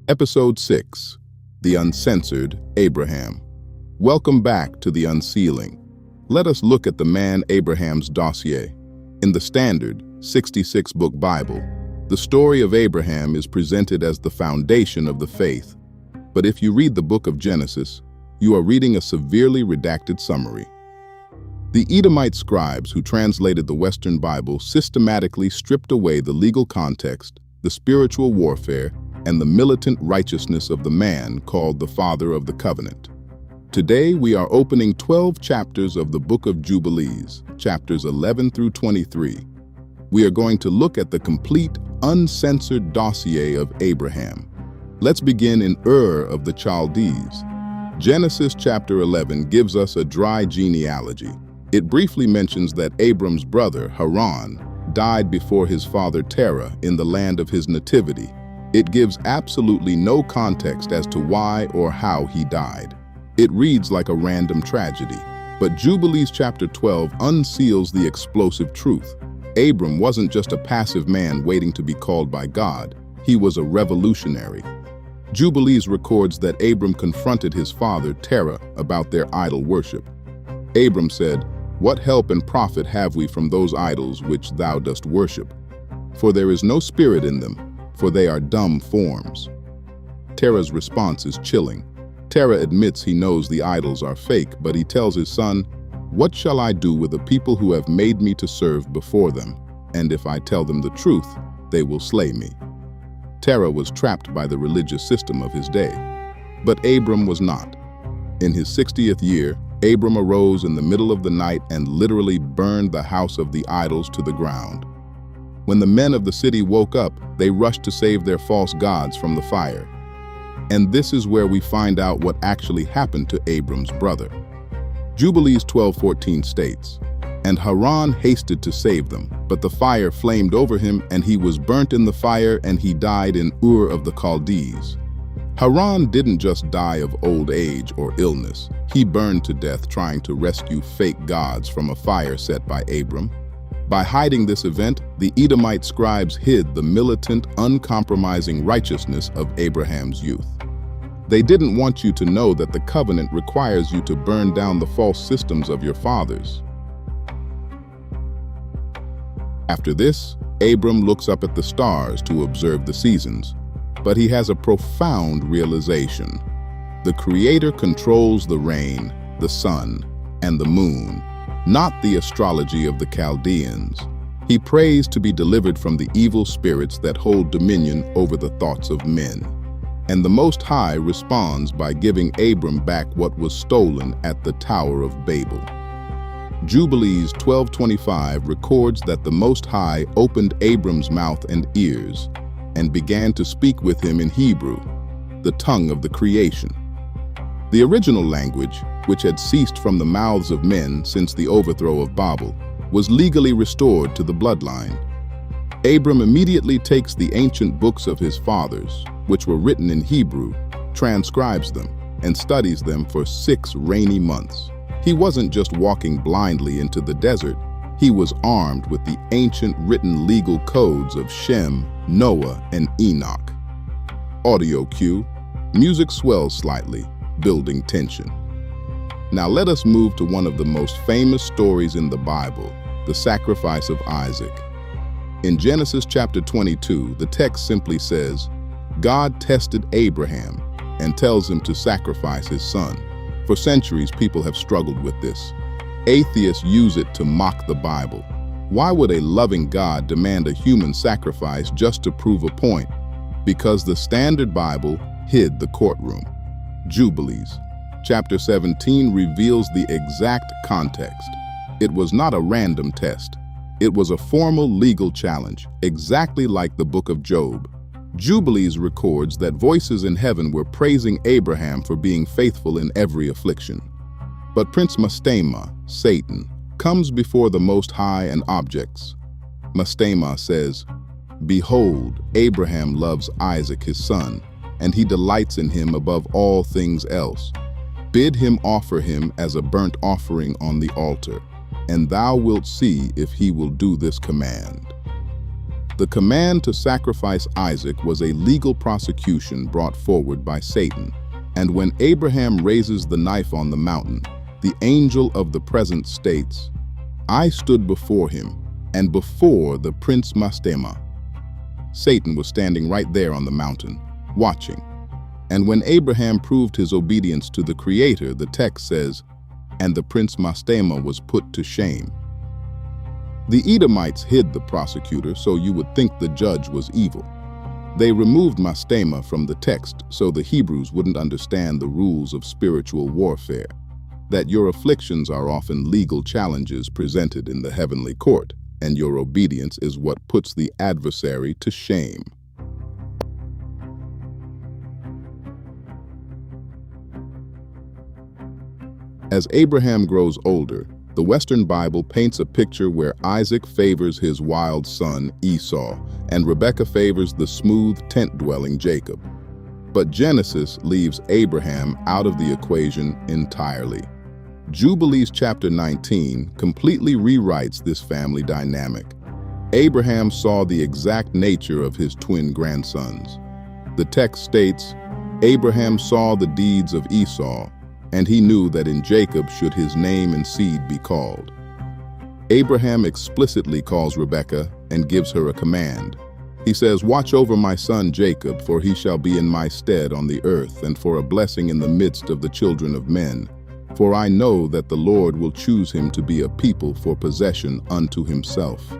Episode 6, The Uncensored Abraham. Welcome back to The Unsealing. Let us look at the man Abraham's dossier. In the standard 66-book Bible, the story of Abraham is presented as the foundation of the faith. But if you read the book of Genesis, you are reading a severely redacted summary. The Edomite scribes who translated the Western Bible systematically stripped away the legal context, the spiritual warfare, and the militant righteousness of the man called the Father of the Covenant. Today, we are opening 12 chapters of the Book of Jubilees, chapters 11 through 23. We are going to look at the complete, uncensored dossier of Abraham. Let's begin in Ur of the Chaldees. Genesis chapter 11 gives us a dry genealogy. It briefly mentions that Abram's brother, Haran, died before his father Terah in the land of his nativity. It gives absolutely no context as to why or how he died. It reads like a random tragedy. But Jubilees chapter 12 unseals the explosive truth. Abram wasn't just a passive man waiting to be called by God. He was a revolutionary. Jubilees records that Abram confronted his father Terah about their idol worship. Abram said, "What help and profit have we from those idols which thou dost worship? For there is no spirit in them, for they are dumb forms." Terah's response is chilling. Terah admits he knows the idols are fake, but he tells his son, "What shall I do with a people who have made me to serve before them? And if I tell them the truth, they will slay me." Terah was trapped by the religious system of his day. But Abram was not. In his 60th year, Abram arose in the middle of the night and literally burned the house of the idols to the ground. When the men of the city woke up, they rushed to save their false gods from the fire. And this is where we find out what actually happened to Abram's brother. Jubilees 12:14 states, "And Haran hasted to save them, but the fire flamed over him, and he was burnt in the fire, and he died in Ur of the Chaldees." Haran didn't just die of old age or illness. He burned to death trying to rescue fake gods from a fire set by Abram. By hiding this event, the Edomite scribes hid the militant, uncompromising righteousness of Abraham's youth. They didn't want you to know that the covenant requires you to burn down the false systems of your fathers. After this, Abram looks up at the stars to observe the seasons, but he has a profound realization. The Creator controls the rain, the sun, and the moon, not the astrology of the Chaldeans. He prays to be delivered from the evil spirits that hold dominion over the thoughts of men. And the Most High responds by giving Abram back what was stolen at the Tower of Babel. Jubilees 12:25 records that the Most High opened Abram's mouth and ears and began to speak with him in Hebrew, the tongue of the creation. The original language, which had ceased from the mouths of men since the overthrow of Babel, was legally restored to the bloodline. Abram immediately takes the ancient books of his fathers, which were written in Hebrew, transcribes them, and studies them for 6 rainy months. He wasn't just walking blindly into the desert. He was armed with the ancient written legal codes of Shem, Noah, and Enoch. Audio cue. Music swells slightly, building tension. Now let us move to one of the most famous stories in the Bible, the sacrifice of Isaac. In Genesis chapter 22, the text simply says, "God tested Abraham and tells him to sacrifice his son." For centuries, people have struggled with this. Atheists use it to mock the Bible. Why would a loving God demand a human sacrifice just to prove a point? Because the standard Bible hid the courtroom. Jubilees chapter 17 reveals the exact context. It was not a random test. It was a formal legal challenge, exactly like the book of Job. Jubilees records that voices in heaven were praising Abraham for being faithful in every affliction. But Prince Mastema, Satan, comes before the Most High and objects. Mastema says, "Behold, Abraham loves Isaac his son, and he delights in him above all things else. Bid him offer him as a burnt offering on the altar, and thou wilt see if he will do this command." The command to sacrifice Isaac was a legal prosecution brought forward by Satan. And when Abraham raises the knife on the mountain, the angel of the present states, "I stood before him, and before the prince Mastema." Satan was standing right there on the mountain, watching. And when Abraham proved his obedience to the Creator, the text says, "And the prince Mastema was put to shame." The Edomites hid the prosecutor, so you would think the judge was evil. They removed Mastema from the text so the Hebrews wouldn't understand the rules of spiritual warfare, that your afflictions are often legal challenges presented in the heavenly court, and your obedience is what puts the adversary to shame. As Abraham grows older, the Western Bible paints a picture where Isaac favors his wild son, Esau, and Rebekah favors the smooth, tent-dwelling Jacob. But Genesis leaves Abraham out of the equation entirely. Jubilees chapter 19 completely rewrites this family dynamic. Abraham saw the exact nature of his twin grandsons. The text states, "Abraham saw the deeds of Esau, and he knew that in Jacob should his name and seed be called." Abraham explicitly calls Rebekah and gives her a command. He says, "Watch over my son Jacob, for he shall be in my stead on the earth, and for a blessing in the midst of the children of men. For I know that the Lord will choose him to be a people for possession unto himself."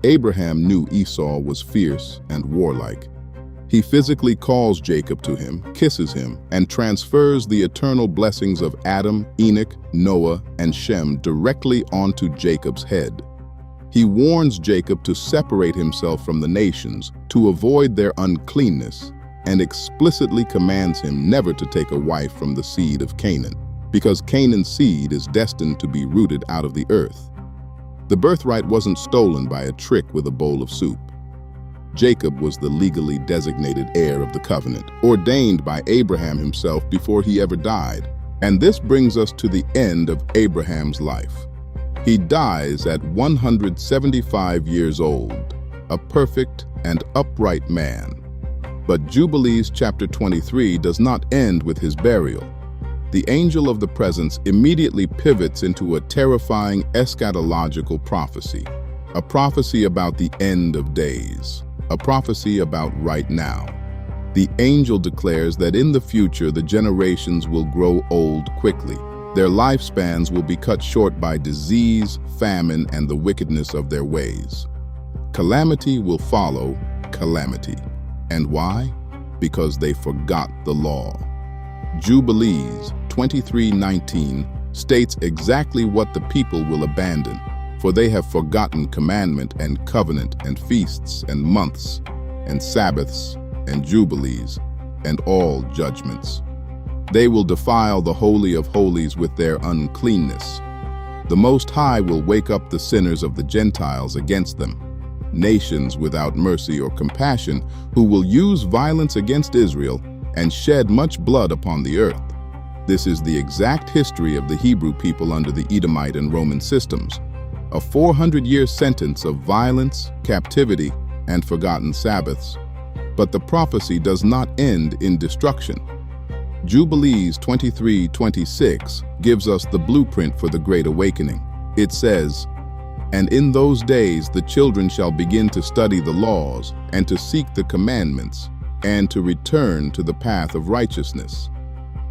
Abraham knew Esau was fierce and warlike. He physically calls Jacob to him, kisses him, and transfers the eternal blessings of Adam, Enoch, Noah, and Shem directly onto Jacob's head. He warns Jacob to separate himself from the nations, to avoid their uncleanness, and explicitly commands him never to take a wife from the seed of Canaan, because Canaan's seed is destined to be rooted out of the earth. The birthright wasn't stolen by a trick with a bowl of soup. Jacob was the legally designated heir of the covenant, ordained by Abraham himself before he ever died. And this brings us to the end of Abraham's life. He dies at 175 years old, a perfect and upright man. But Jubilees chapter 23 does not end with his burial. The angel of the presence immediately pivots into a terrifying eschatological prophecy, a prophecy about the end of days. A prophecy about right now. The angel declares that in the future the generations will grow old quickly. Their lifespans will be cut short by disease, famine, and the wickedness of their ways. Calamity will follow calamity. And why? Because they forgot the law. Jubilees 23:19 states exactly what the people will abandon. For they have forgotten commandment and covenant and feasts and months and Sabbaths and jubilees and all judgments. They will defile the Holy of Holies with their uncleanness. The Most High will wake up the sinners of the Gentiles against them, nations without mercy or compassion who will use violence against Israel and shed much blood upon the earth. This is the exact history of the Hebrew people under the Edomite and Roman systems. A 400-year sentence of violence, captivity, and forgotten Sabbaths. But the prophecy does not end in destruction. Jubilees 23:26 gives us the blueprint for the Great Awakening. It says, "And in those days the children shall begin to study the laws, and to seek the commandments, and to return to the path of righteousness."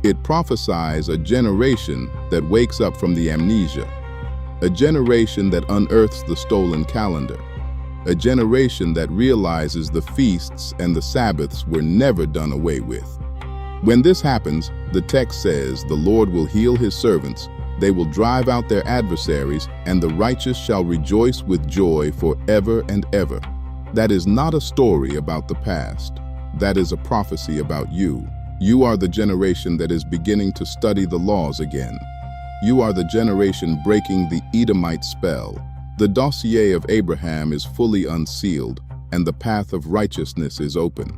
It prophesies a generation that wakes up from the amnesia. A generation that unearths the stolen calendar. A generation that realizes the feasts and the Sabbaths were never done away with. When this happens, the text says, "The Lord will heal his servants, they will drive out their adversaries, and the righteous shall rejoice with joy forever and ever." That is not a story about the past. That is a prophecy about you. You are the generation that is beginning to study the laws again. You are the generation breaking the Edomite spell. The dossier of Abraham is fully unsealed, and the path of righteousness is open.